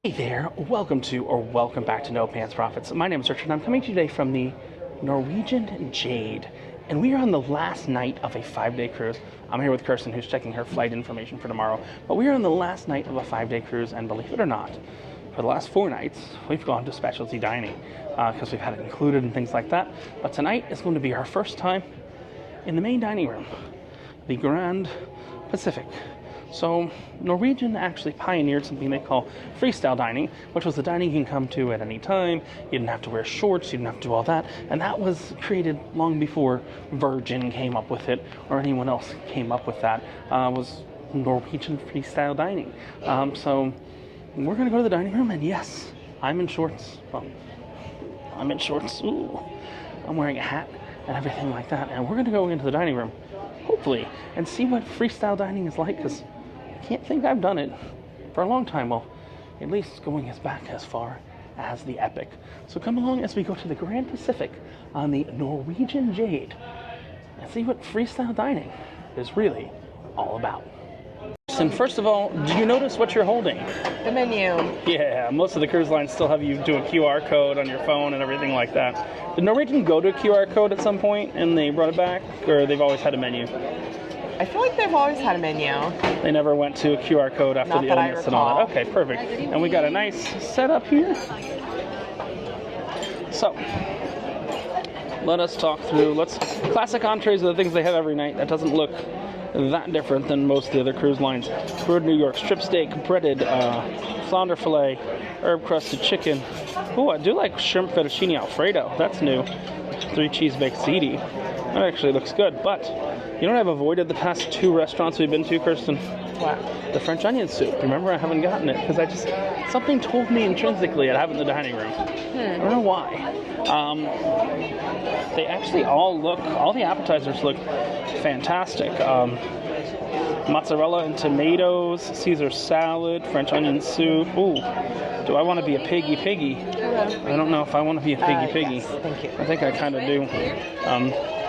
Hey there, welcome back to No Pants Profits. My name is Richard and I'm coming to you today from the Norwegian Jade. And we are on the last night of a 5-day cruise. I'm here with Kirsten, who's checking her flight information for tomorrow. But we are on the last night of a 5-day cruise, and believe it or not, for the last 4 nights, we've gone to specialty dining because we've had it included and things like that. But tonight is going to be our first time in the main dining room, the Grand Pacific. So Norwegian actually pioneered something they call freestyle dining, which was the dining you can come to at any time. You didn't have to wear shorts, you didn't have to do all that. And that was created long before Virgin came up with it or anyone else came up with that. Was Norwegian freestyle dining. So we're gonna go to the dining room, and yes, I'm in shorts. Well, I'm in shorts. Ooh. I'm wearing a hat and everything like that. And we're gonna go into the dining room, hopefully, and see what freestyle dining is like, because I can't think I've done it for a long time. Well, at least going back as far as the Epic. So come along as we go to the Grand Pacific on the Norwegian Jade and see what freestyle dining is really all about. And first of all, do you notice what you're holding? The menu. Yeah, most of the cruise lines still have you do a QR code on your phone and everything like that. Did Norwegian go to a QR code at some point and they brought it back, or they've always had a menu? I feel like they've always had a menu. They never went to a QR code after Not the that I illness and all that. recall. Okay, perfect. And we got a nice setup here. So, let us talk through. Classic entrees are the things they have every night. That doesn't look that different than most of the other cruise lines. Brewed New York strip steak, breaded flounder fillet, herb crusted chicken. Oh, I do like shrimp fettuccine alfredo. That's new. 3 cheese baked ziti. That actually looks good. But you know what I've avoided the past 2 restaurants we've been to, Kirsten? What? The French onion soup. Remember, I haven't gotten it because something told me intrinsically I'd have it in the dining room. I don't know why. They actually all the appetizers look fantastic. Mozzarella and tomatoes, Caesar salad, French onion soup. Ooh, do I want to be a piggy? I don't know if I want to be a piggy. Yes, thank you. I think I kind of do.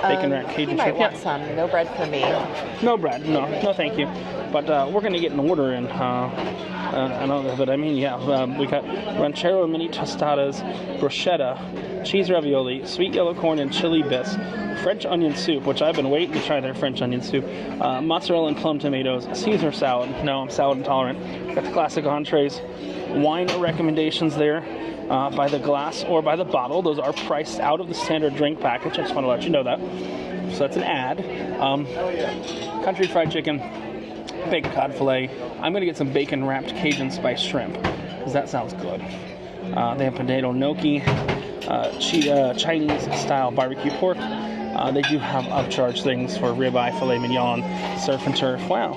Bacon wrapped Cajun You might shrimp. want some. No bread for me. No bread. No, thank you. But we're going to get an order in. I know, but I mean, yeah. We got ranchero mini tostadas, bruschetta, cheese ravioli, sweet yellow corn and chili bisque, French onion soup, which I've been waiting to try their French onion soup, mozzarella and plum tomatoes, Caesar salad. No, I'm salad intolerant. Got the classic entrees, wine recommendations there. By the glass or by the bottle. Those are priced out of the standard drink package. I just want to let you know that. So that's an ad. Country fried chicken, baked cod fillet. I'm going to get some bacon wrapped Cajun spice shrimp because that sounds good. They have potato gnocchi, Chinese style barbecue pork. They do have upcharge things for ribeye, filet mignon, surf and turf. Wow,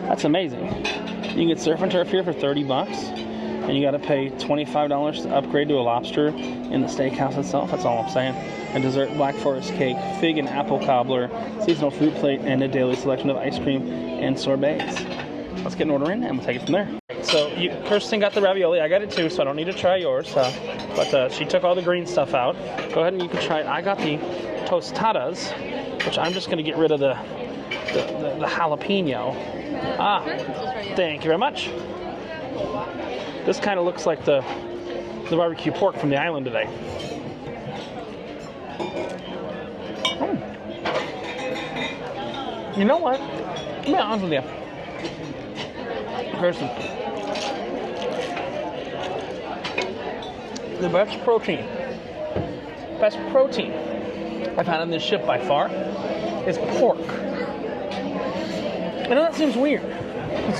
that's amazing. You can get surf and turf here for $30. And you got to pay $25 to upgrade to a lobster in the steakhouse itself. That's all I'm saying. And dessert, black forest cake, fig and apple cobbler, seasonal fruit plate, and a daily selection of ice cream and sorbets. Let's get an order in, and we'll take it from there. So Kirsten got the ravioli. I got it too, so I don't need to try yours. But she took all the green stuff out. Go ahead and you can try it. I got the tostadas, which I'm just going to get rid of the jalapeno. Thank you very much. This kind of looks like the barbecue pork from the island today. You know what? Let me be honest with you. Kirsten. The best protein I've had on this ship by far is pork. I know that seems weird.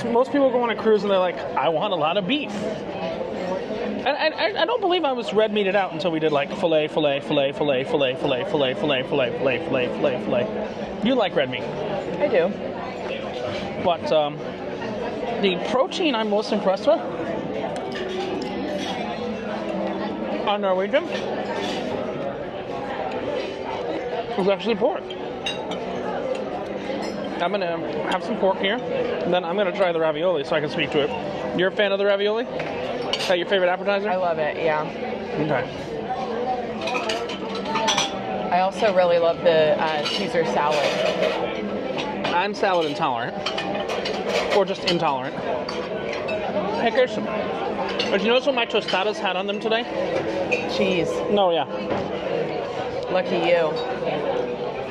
Most people go on a cruise and they're like, I want a lot of beef. And I don't believe I was red meated out until we did like filet. You like red meat? I do. But the protein I'm most impressed with on Norwegian is actually pork. I'm going to have some pork here, and then I'm going to try the ravioli so I can speak to it. You're a fan of the ravioli? Is that your favorite appetizer? I love it, yeah. Okay. I also really love the Caesar salad. I'm salad intolerant, or just intolerant. Hey, Kirsten, did you notice what my tostadas had on them today? Cheese. No, yeah. Lucky you.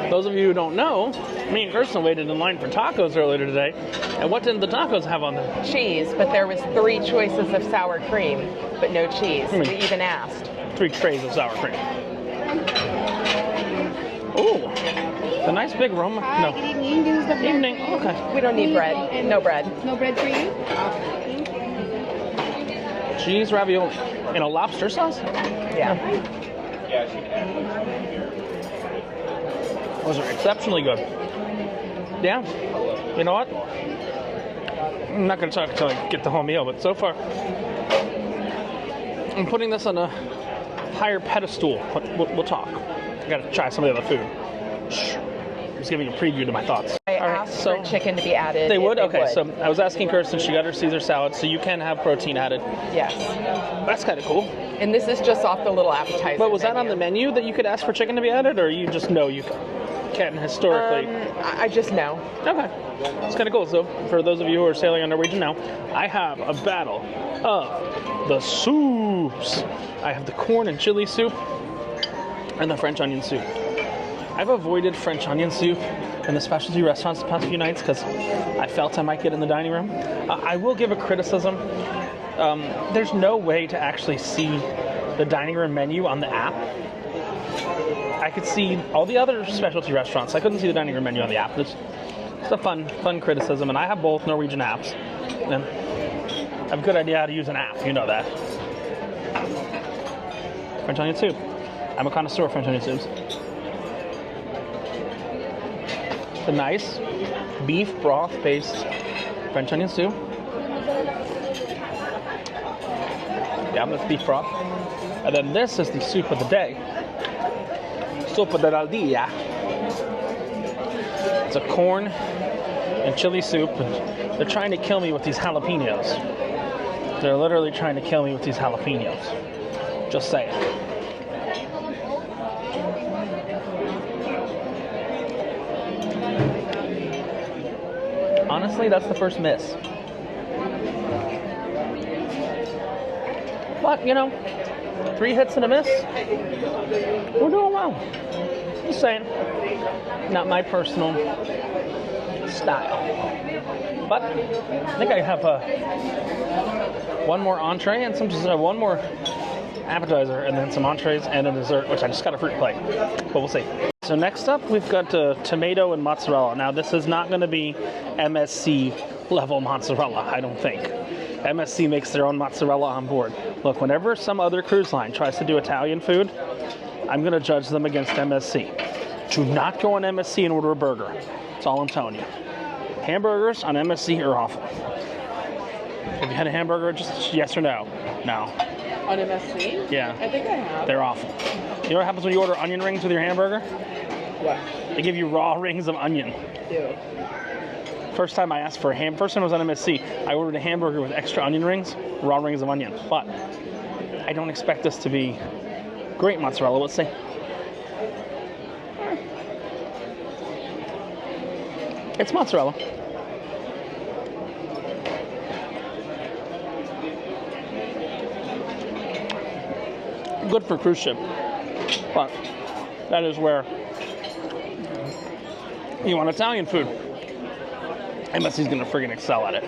Those of you who don't know, me and Kirsten waited in line for tacos earlier today, and what did the tacos have on them? Cheese, but there was 3 choices of sour cream, but no cheese. We even asked. 3 trays of sour cream. Ooh, a nice big Roma. No. Good evening. This is the bread. Evening. Okay. We don't need bread. No bread. No bread for you? Cheese ravioli in a lobster sauce. Yeah. Those are exceptionally good. Yeah. You know what? I'm not going to talk until I get the whole meal, but so far, I'm putting this on a higher pedestal. We'll talk. I got to try some of the other food. Shh. Just giving a preview to my thoughts. I All right, asked for chicken to be added. They if would? Okay, would. so I was asking Kirsten, she got her Caesar salad, so you can have protein added. Yes. That's kind of cool. And this is just off the little appetizer. But was that on the menu that you could ask for chicken to be added, or you just know you can historically? I just know. Okay. It's kind of cool. So for those of you who are sailing on Norwegian now, I have a battle of the soups. I have the corn and chili soup and the French onion soup. I've avoided French onion soup in the specialty restaurants the past few nights because I felt I might get in the dining room. I will give a criticism. There's no way to actually see the dining room menu on the app. I could see all the other specialty restaurants. I couldn't see the dining room menu on the app. It's a fun criticism, and I have both Norwegian apps. And I have a good idea how to use an app. You know that. French onion soup. I'm a connoisseur of French onion soups. The nice beef broth-based French onion soup. Yeah, that's beef broth. And then this is the soup of the day. Sopa del día. It's a corn and chili soup, and they're trying to kill me with these jalapenos. They're literally trying to kill me with these jalapenos. Just saying. Honestly, that's the first miss. But, you know, 3 hits and a miss. We're doing well. Just saying. Not my personal style. But I think I have one more entree and one more appetizer, and then some entrees and a dessert, which I just got a fruit plate. But we'll see. So next up, we've got tomato and mozzarella. Now, this is not going to be MSC level mozzarella, I don't think. MSC makes their own mozzarella on board. Look, whenever some other cruise line tries to do Italian food, I'm going to judge them against MSC. Do not go on MSC and order a burger. That's all I'm telling you. Hamburgers on MSC are awful. Have you had a hamburger? Just yes or no? No. On MSC? Yeah. I think I have. They're awful. You know what happens when you order onion rings with your hamburger? What? They give you raw rings of onion. Ew. First time I asked for first time I was on MSC, I ordered a hamburger with extra onion rings, raw rings of onion. But I don't expect this to be great mozzarella, let's say. It's mozzarella. Good for cruise ship, but that is where you want Italian food. MSC's gonna friggin' excel at it.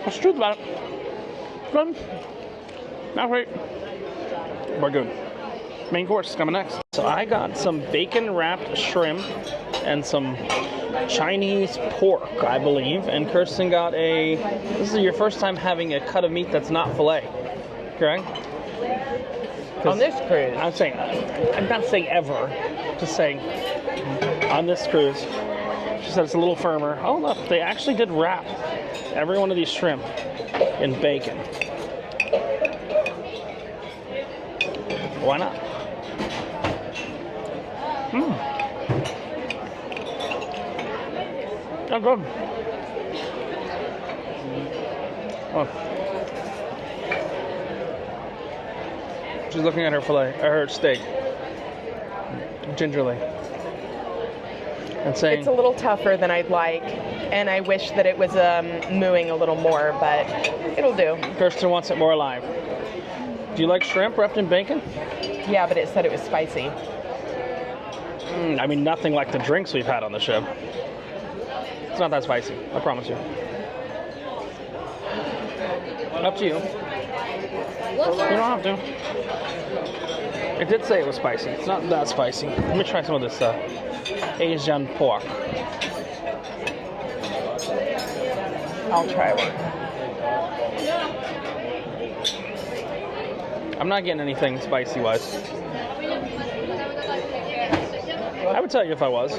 That's the truth about it. Good. Not great. We're good. Main course is coming next. So I got some bacon wrapped shrimp and some Chinese pork, I believe. And Kirsten got this is your first time having a cut of meat that's not filet, correct? On this cruise? I'm not saying ever, just saying on this cruise. She said it's a little firmer. Oh look, they actually did wrap every one of these shrimp in bacon. Why not? Oh, good. Oh. She's looking at her steak. Gingerly. and saying, It's a little tougher than I'd like, and I wish that it was mooing a little more, but it'll do. Kirsten wants it more alive. Do you like shrimp wrapped in bacon? Yeah, but it said it was spicy. I mean, nothing like the drinks we've had on the ship. It's not that spicy, I promise you. Up to you. You don't have to. It did say it was spicy. It's not that spicy. Let me try some of this Asian pork. I'll try one. I'm not getting anything spicy-wise. I would tell you if I was.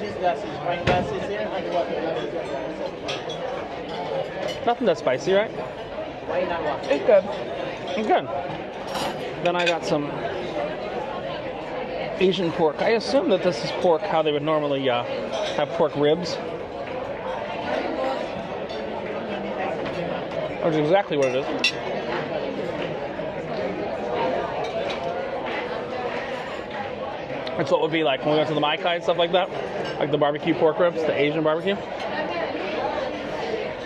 Nothing that spicy, right? It's good. Good. Then I got some Asian pork. I assume that this is pork how they would normally have pork ribs. Which is exactly what it is. That's what it would be like when we went to the Mai Kai and stuff like that. Like the barbecue pork ribs, the Asian barbecue.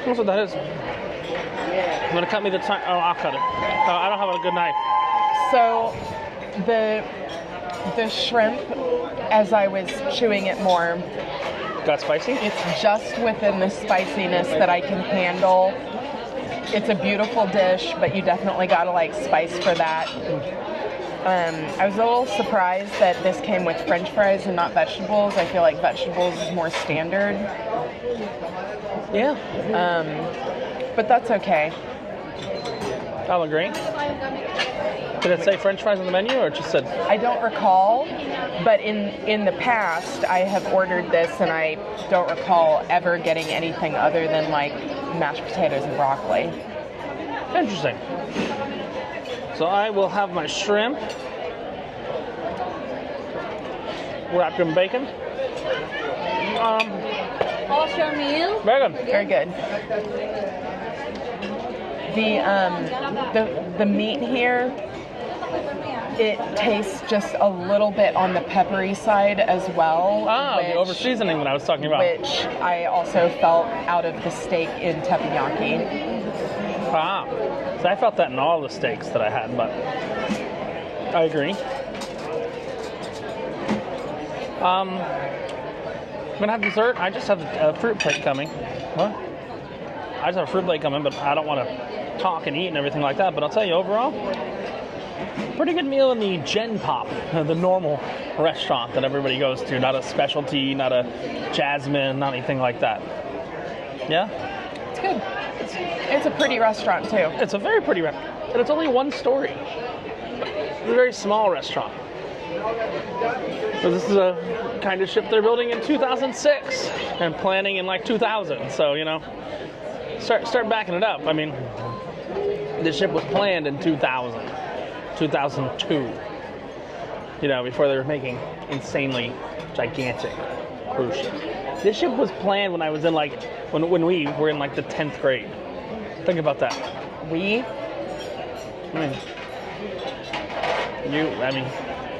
That's what that is. You want to cut me the time? Oh, I'll cut it. I don't have a good knife. So the shrimp, as I was chewing it more, Got spicy? it's just within the spiciness that I can handle. It's a beautiful dish, but you definitely gotta like spice for that. I was a little surprised that this came with French fries and not vegetables. I feel like vegetables is more standard, Yeah. but that's okay. I'll agree. Did it say French fries on the menu, or it just said? I don't recall, but in the past I have ordered this and I don't recall ever getting anything other than like mashed potatoes and broccoli. Interesting. So I will have my shrimp wrapped in bacon. What's your meal? Very good. Very good. The meat here, it tastes just a little bit on the peppery side as well. Ah, the over seasoning that I was talking about. Which I also felt out of the steak in teppanyaki. Ah, so I felt that in all the steaks that I had, but I agree. I'm gonna have dessert. I just have a fruit plate coming. What? I just have a fruit plate coming, but I don't want to talk and eat and everything like that. But I'll tell you, overall, pretty good meal in the Gen Pop, the normal restaurant that everybody goes to. Not a specialty, not a Jasmine, not anything like that. Yeah? It's good. It's a pretty restaurant too. It's a very pretty restaurant, and it's only one story. It's a very small restaurant. So this is a kind of ship they're building in 2006 and planning in like 2000. So, you know, start backing it up. I mean, this ship was planned in 2000, 2002. You know, before they were making insanely gigantic cruise ships. This ship was planned when I was in like, when we were in like the 10th grade. Think about that. We?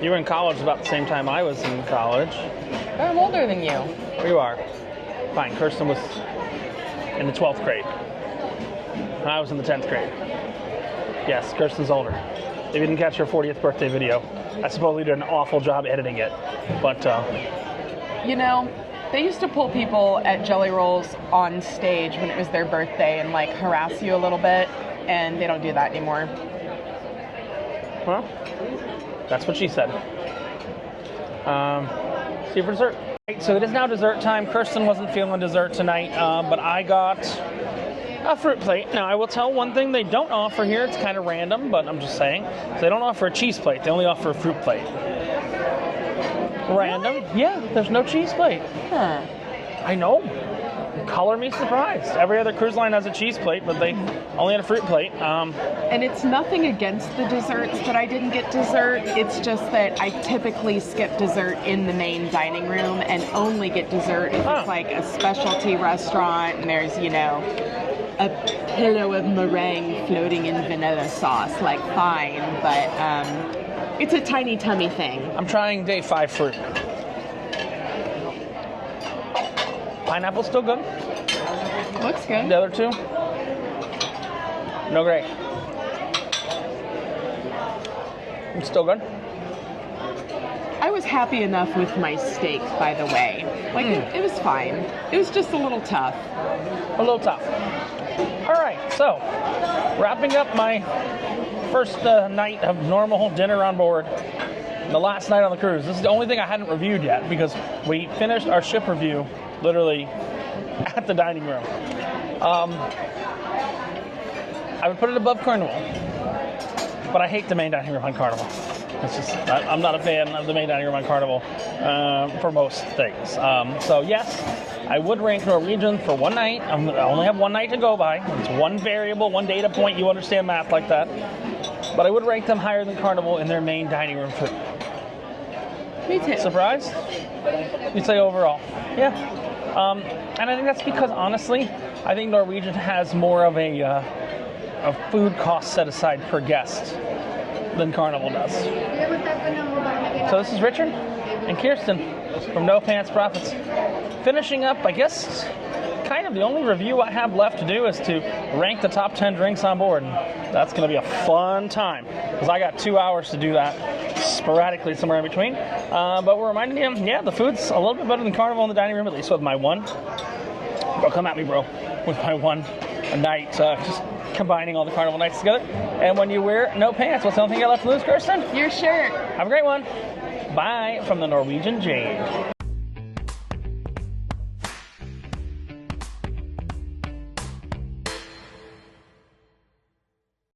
You were in college about the same time I was in college. I'm older than you. You are. Fine, Kirsten was in the 12th grade. And I was in the 10th grade. Yes, Kirsten's older. If you didn't catch her 40th birthday video, I supposedly did an awful job editing it. But, You know, they used to pull people at Jelly Rolls on stage when it was their birthday and like harass you a little bit, and they don't do that anymore. well, that's what she said. See you for dessert. Right, so it is now dessert time. Kirsten wasn't feeling dessert tonight, but I got a fruit plate. Now, I will tell one thing they don't offer here. It's kind of random, but I'm just saying. So they don't offer a cheese plate. They only offer a fruit plate. Random? Really? Yeah, there's no cheese plate. Huh. I know. Color me surprised. Every other cruise line has a cheese plate, but they only had a fruit plate. And it's nothing against the desserts that I didn't get dessert. It's just that I typically skip dessert in the main dining room and only get dessert if it's like a specialty restaurant and there's, you know, a pillow of meringue floating in vanilla sauce. Like, fine, but it's a tiny tummy thing. I'm trying day 5 fruit. Pineapple's still good. Looks good. The other two, no great. It's still good. I was happy enough with my steak, by the way. Like, it was fine. It was just a little tough. A little tough. All right, so wrapping up my first night of normal dinner on board, the last night on the cruise. This is the only thing I hadn't reviewed yet because we finished our ship review literally at the dining room. I would put it above Carnival, but I hate the main dining room on Carnival. It's just, I'm not a fan of the main dining room on Carnival for most things. So yes, I would rank Norwegian for one night. I only have one night to go by. It's one variable, one data point. You understand math like that. But I would rank them higher than Carnival in their main dining room food. Me too. Surprise? You'd say overall. Yeah. And I think that's because, honestly, I think Norwegian has more of a food cost set aside per guest than Carnival does. So this is Richard and Kirsten from No Pants Profits. Finishing up, I guess, kind of the only review I have left to do is to rank the top 10 drinks on board. And that's going to be a fun time because I got 2 hours to do that sporadically somewhere in between. But we're reminding you, yeah, the food's a little bit better than Carnival in the dining room, at least with my one. Bro, come at me, bro. With my one night, just combining all the Carnival nights together. And when you wear no pants, what's the only thing you got left to lose, Kirsten? Your shirt. Have a great one. Bye from the Norwegian Jade.